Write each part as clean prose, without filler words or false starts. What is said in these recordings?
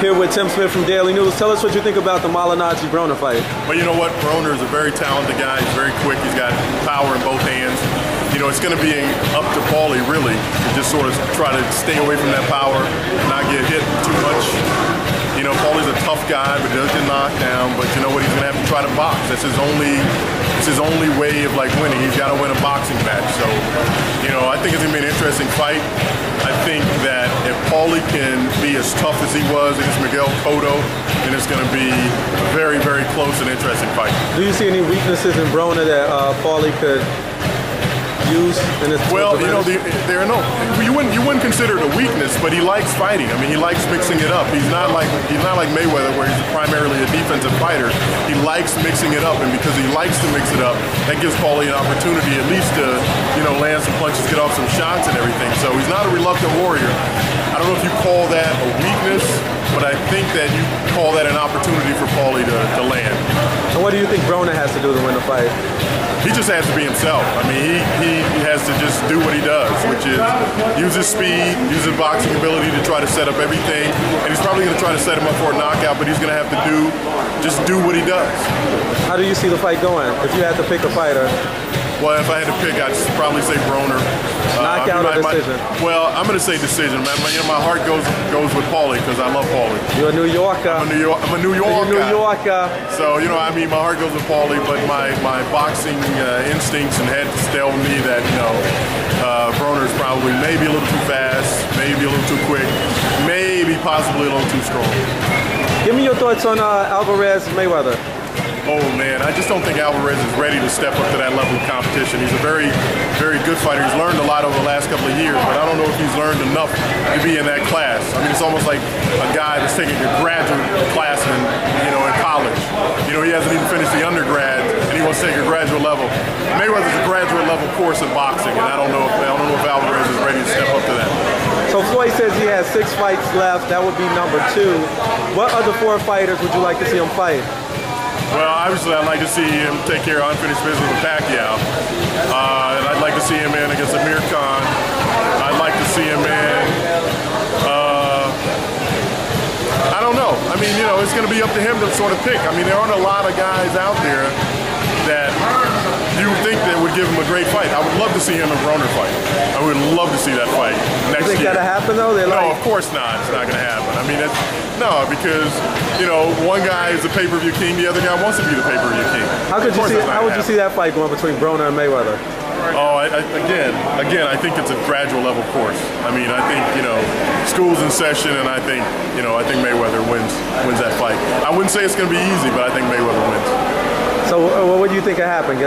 Here with Tim Smith from Daily News. Tell us what you think about the Malignaggi-Broner fight. Well, you know what? Broner is a very talented guy. He's very quick. He's got power in both hands. You know, it's going to be up to Paulie, really, to just sort of try to stay away from that power, not get hit too much. You know, Paulie's a tough guy, but he does get knocked down. But you know what? He's going to have to try to box. That's his only way of, like, winning. He's got to win a boxing match. So, you know, I think it's going to be an interesting fight. I think that if Paulie can be as tough as he was against Miguel Cotto, then it's going to be a very, very close and interesting fight. Do you see any weaknesses in Broner that Paulie could use in his? Well, you know, there are no. You wouldn't consider it a weakness, but he likes fighting. I mean, he likes mixing it up. He's not like Mayweather, where he's primarily a defensive fighter. He likes mixing it up, and because he likes to mix it up, that gives Paulie an opportunity at least to, you know, land some punches, get off some shots and everything. So he's not a reluctant warrior. I don't know if you call that a weakness, but I think that you call that an opportunity for Paulie to land. And what do you think Broner has to do to win the fight? He just has to be himself. I mean, he has to just do what he does, which is use his speed, use his boxing ability to try to set up everything. And he's probably going to try to set him up for a knockout, but he's going to have to just do what he does. How do you see the fight going? If you had to pick a fighter? Well, if I had to pick, I'd probably say Broner. Knockout or decision? Well, I'm going to say decision, man. My heart goes with Paulie because I love Paulie. You're a New Yorker. I'm a New Yorker. You're a New Yorker. So, you know, I mean, my heart goes with Paulie, but my boxing instincts and head tell me that, you know, Broner's probably maybe a little too fast, maybe a little too quick, maybe possibly a little too strong. Give me your thoughts on Alvarez Mayweather. Oh man, I just don't think Alvarez is ready to step up to that level of competition. He's a very, very good fighter. He's learned a lot over the last couple of years, but I don't know if he's learned enough to be in that class. I mean, it's almost like a guy that's taking a graduate class in college. You know, he hasn't even finished the undergrad, and he wants to take a graduate level. Mayweather's a graduate level course in boxing, and I don't know if Alvarez is ready to step up to that. So Floyd says he has 6 fights left. That would be number 2. What other 4 fighters would you like to see him fight? Well, obviously, I'd like to see him take care of unfinished business with Pacquiao. And I'd like to see him in against Amir Khan. I'd like to see him in, I don't know. I mean, you know, it's going to be up to him to sort of pick. I mean, there aren't a lot of guys out there that you think that would give him a great fight. I would love to see him and Broner fight. I would love to see that fight next year. You think that'll happen, though? No, of course not. It's not going to happen. I mean, no, because, you know, one guy is the pay-per-view king, the other guy wants to be the pay-per-view king. How would you see that fight going between Broner and Mayweather? Oh, again, I think it's a gradual level course. I mean, I think, you know, school's in session, and I think Mayweather wins that fight. I wouldn't say it's going to be easy, but I think Mayweather wins. So what do you think will happen?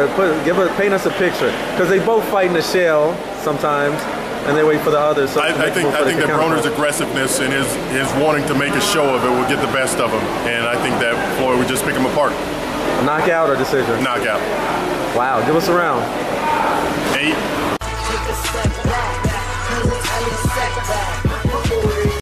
Paint us a picture, because they both fight in the shell sometimes, and they wait for the others. So I think that Broner's aggressiveness and his wanting to make a show of it will get the best of him, and I think that Floyd would just pick him apart. A knockout or decision? Knockout. Wow, give us a round. 8.